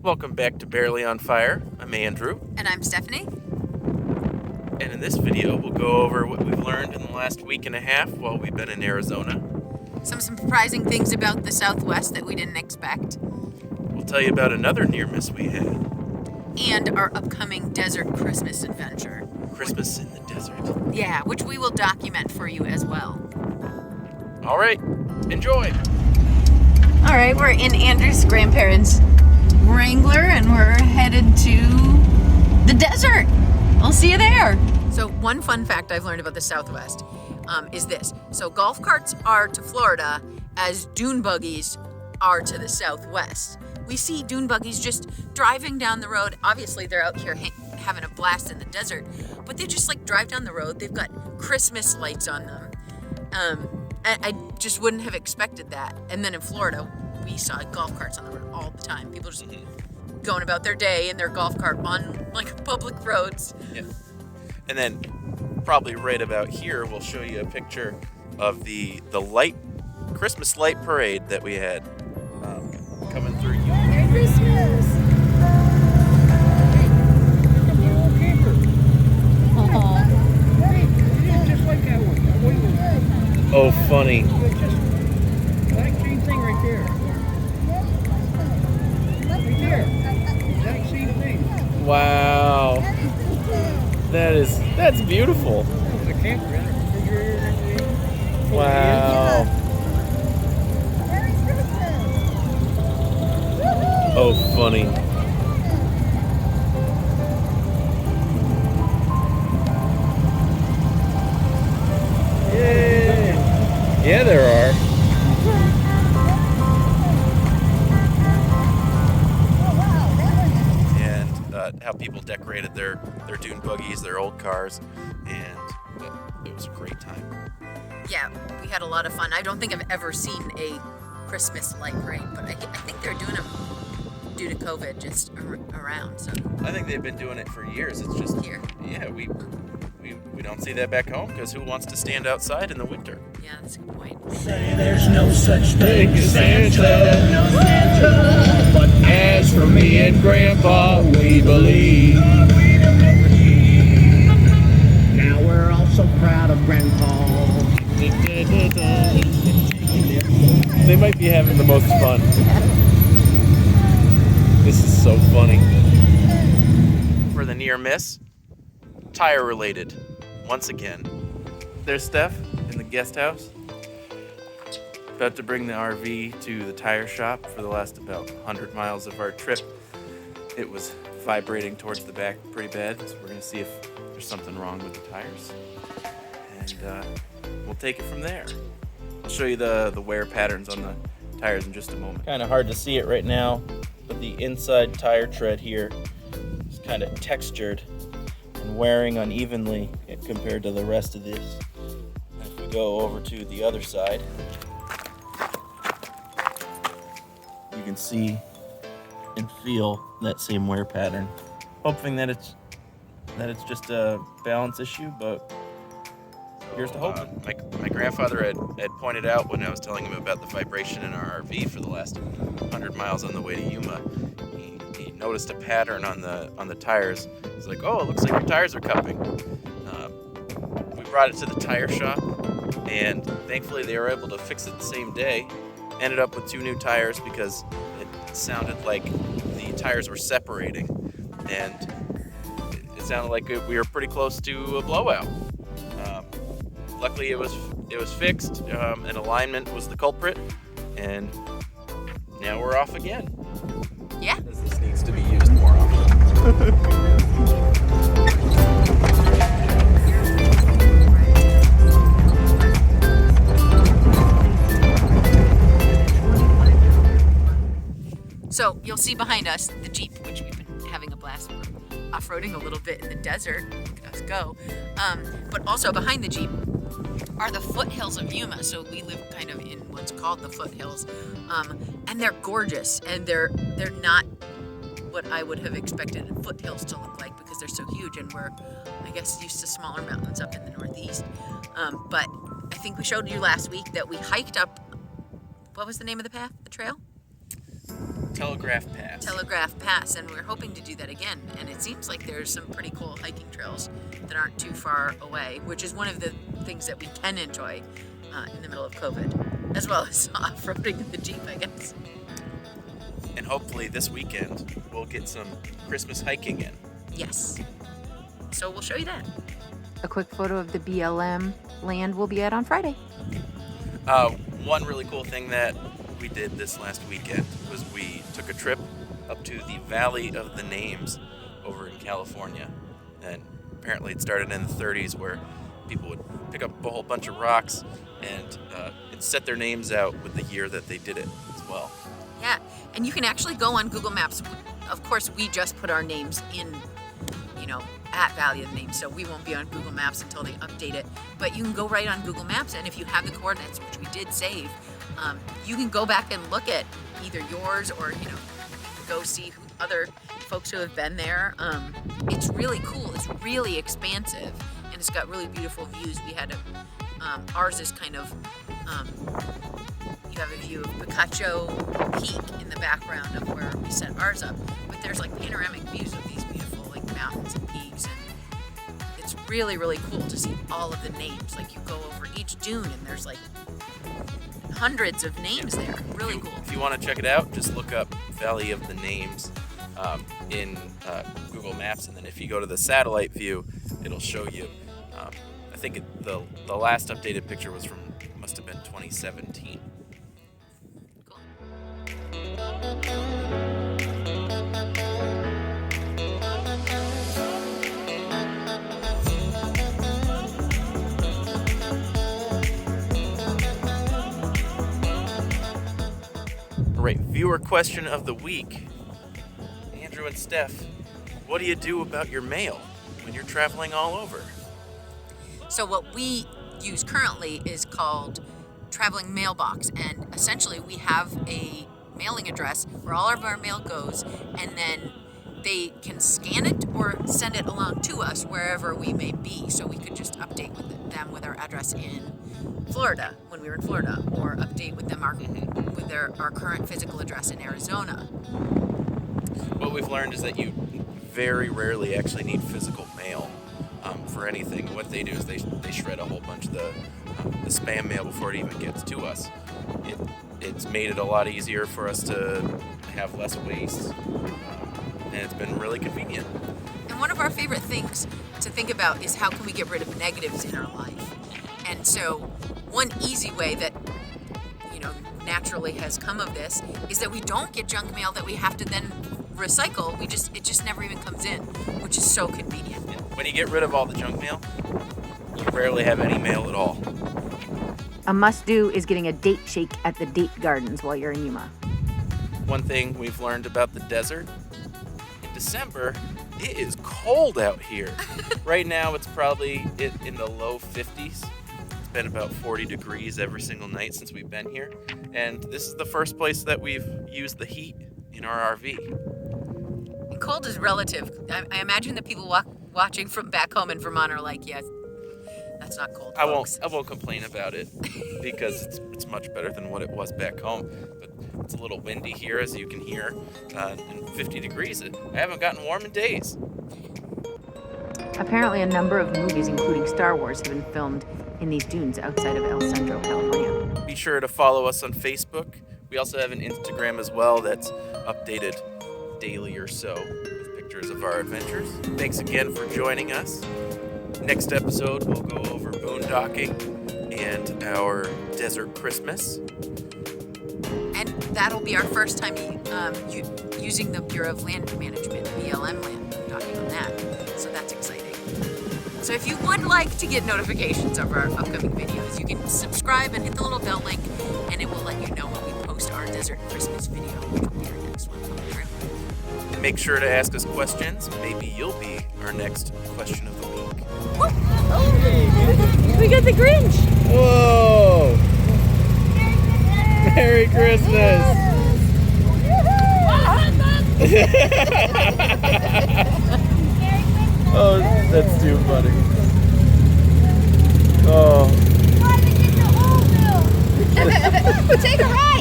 Welcome back to Barely on Fire. I'm Andrew. And I'm Stephanie. And in this video, we'll go over what we've learned in the last week and a half while we've been in Arizona. Some surprising things about the Southwest that we didn't expect. We'll tell you about another near miss we had. And our upcoming desert Christmas adventure. Christmas in the desert. Yeah, which we will document for you as well. All right, enjoy. All right, we're in Andrew's grandparents' Wrangler and we're headed to the desert. I'll see you there. So one fun fact I've learned about the Southwest is this. So golf carts are to Florida as dune buggies are to the Southwest. We see dune buggies just driving down the road. Obviously, they're out here having a blast in the desert, but they just like drive down the road. They've got Christmas lights on them. I just wouldn't have expected that. And then in Florida, we saw golf carts on the road all the time. People just going about their day in their golf cart on like public roads. Yeah. And then probably right about here, we'll show you a picture of the light Christmas light parade that we had coming through. Merry Christmas! Just like that one. Oh, funny. Exact same thing right there. Right there. Exact same thing. Wow. That's beautiful. That was a campground. Wow. Oh, funny. Yay! Yeah, there are. And how people decorated their dune buggies, their old cars, and it was a great time. Yeah, we had a lot of fun. I don't think I've ever seen a Christmas light parade, but I think they're doing them due to COVID just around. So I think they've been doing it for years. It's just here. Yeah, we don't see that back home because who wants to stand outside in the winter? Yeah, that's a good point. Say there's no such thing as Santa, but as for me and Grandpa, we believe. Now we're all so proud of Grandpa. They might be having the most fun. This is so funny. For the near miss, tire related. Once again. There's Steph in the guest house. About to bring the RV to the tire shop for the last about 100 miles of our trip. It was vibrating towards the back pretty bad, so we're gonna see if there's something wrong with the tires. And we'll take it from there. I'll show you the wear patterns on the tires in just a moment. Kind of hard to see it right now, but the inside tire tread here is kind of textured and wearing unevenly compared to the rest of this. And if we go over to the other side, you can see and feel that same wear pattern. Hoping that it's just a balance issue, but here's to hoping. My grandfather had pointed out when I was telling him about the vibration in our RV for the last 100 miles on the way to Yuma. He noticed a pattern on the tires. He's like, "Oh, it looks like your tires are cupping." We brought it to the tire shop, and thankfully they were able to fix it the same day. Ended up with 2 new tires because it sounded like the tires were separating, and it sounded like we were pretty close to a blowout. Luckily, it was fixed, and alignment was the culprit, and now we're off again. Yeah. This needs to be used more often. So you'll see behind us the Jeep, which we've been having a blast with, off-roading a little bit in the desert. Look at us go. But also behind the Jeep are the foothills of Yuma. So we live kind of in what's called the foothills, and they're gorgeous, and they're not what I would have expected foothills to look like because they're so huge, and we're, I guess, used to smaller mountains up in the Northeast. But I think we showed you last week that we hiked up. What was the name of the path? The trail? Telegraph Pass. Telegraph Pass, and we're hoping to do that again. And it seems like there's some pretty cool hiking trails that aren't too far away, which is one of the things that we can enjoy in the middle of COVID, as well as off-roading in the Jeep, I guess. And hopefully this weekend we'll get some Christmas hiking in. Yes. So we'll show you that. A quick photo of the BLM land we'll be at on Friday. One really cool thing that we did this last weekend was we took a trip up to the Valley of the Names over in California. And apparently it started in the 30s where people would pick up a whole bunch of rocks and set their names out with the year that they did it as well. Yeah, and you can actually go on Google Maps. Of course, we just put our names in, at Valley of the Names, so we won't be on Google Maps until they update it. But you can go right on Google Maps, and if you have the coordinates, which we did save, you can go back and look at either yours or, go see other folks who have been there. It's really cool. It's really expansive, and it's got really beautiful views. We had ours is kind of, you have a view of Picacho Peak in the background of where we set ours up, but there's like panoramic views of these beautiful like mountains and peaks, and it's really, really cool to see all of the names. Like you go over each dune and there's like hundreds of names there. Really cool. If you want to check it out, just look up Valley of the Names in Google Maps, and then if you go to the satellite view, it'll show you. I think the last updated picture was must have been 2017. Cool. All right, viewer question of the week. Andrew and Steph, what do you do about your mail when you're traveling all over? So what we use currently is called traveling mailbox, and essentially we have a mailing address where all of our mail goes, and then they can scan it or send it along to us wherever we may be. So we could just update them with our address in Florida when we were in Florida, or update with them with our current physical address in Arizona. What we've learned is that you very rarely actually need physical mail for anything. What they do is they shred a whole bunch of the spam mail before it even gets to us. It's made it a lot easier for us to have less waste, and it's been really convenient. And one of our favorite things to think about is how can we get rid of negatives in our life. And so one easy way that naturally has come of this is that we don't get junk mail that we have to then recycle. It just never even comes in, which is so convenient. When you get rid of all the junk mail, you rarely have any mail at all. A must-do is getting a date shake at the date gardens while you're in Yuma. One thing we've learned about the desert, in December, it is cold out here. Right now, it's probably in the low 50s. It's been about 40 degrees every single night since we've been here. And this is the first place that we've used the heat in our RV. And cold is relative. I imagine that people watching from back home in Vermont are like, yes, that's not cold, folks. I won't complain about it because it's much better than what it was back home. But it's a little windy here, as you can hear, and 50 degrees. I haven't gotten warm in days. Apparently, a number of movies, including Star Wars, have been filmed in these dunes outside of El Centro, California. Be sure to follow us on Facebook. We also have an Instagram as well that's updated daily or so with pictures of our adventures. Thanks again for joining us. Next episode, we'll go over boondocking and our desert Christmas. And that'll be our first time using the Bureau of Land Management, BLM land, talking on that. So that's exciting. So if you would like to get notifications of our upcoming videos, you can subscribe and hit the little bell link, and it will let you know when we post our desert Christmas video, which will be our next one coming through. Make sure to ask us questions. Maybe you'll be our next question of the week. Oh, we got the Grinch. Whoa! Merry Christmas! Oh, that's too funny. Oh. Take a ride.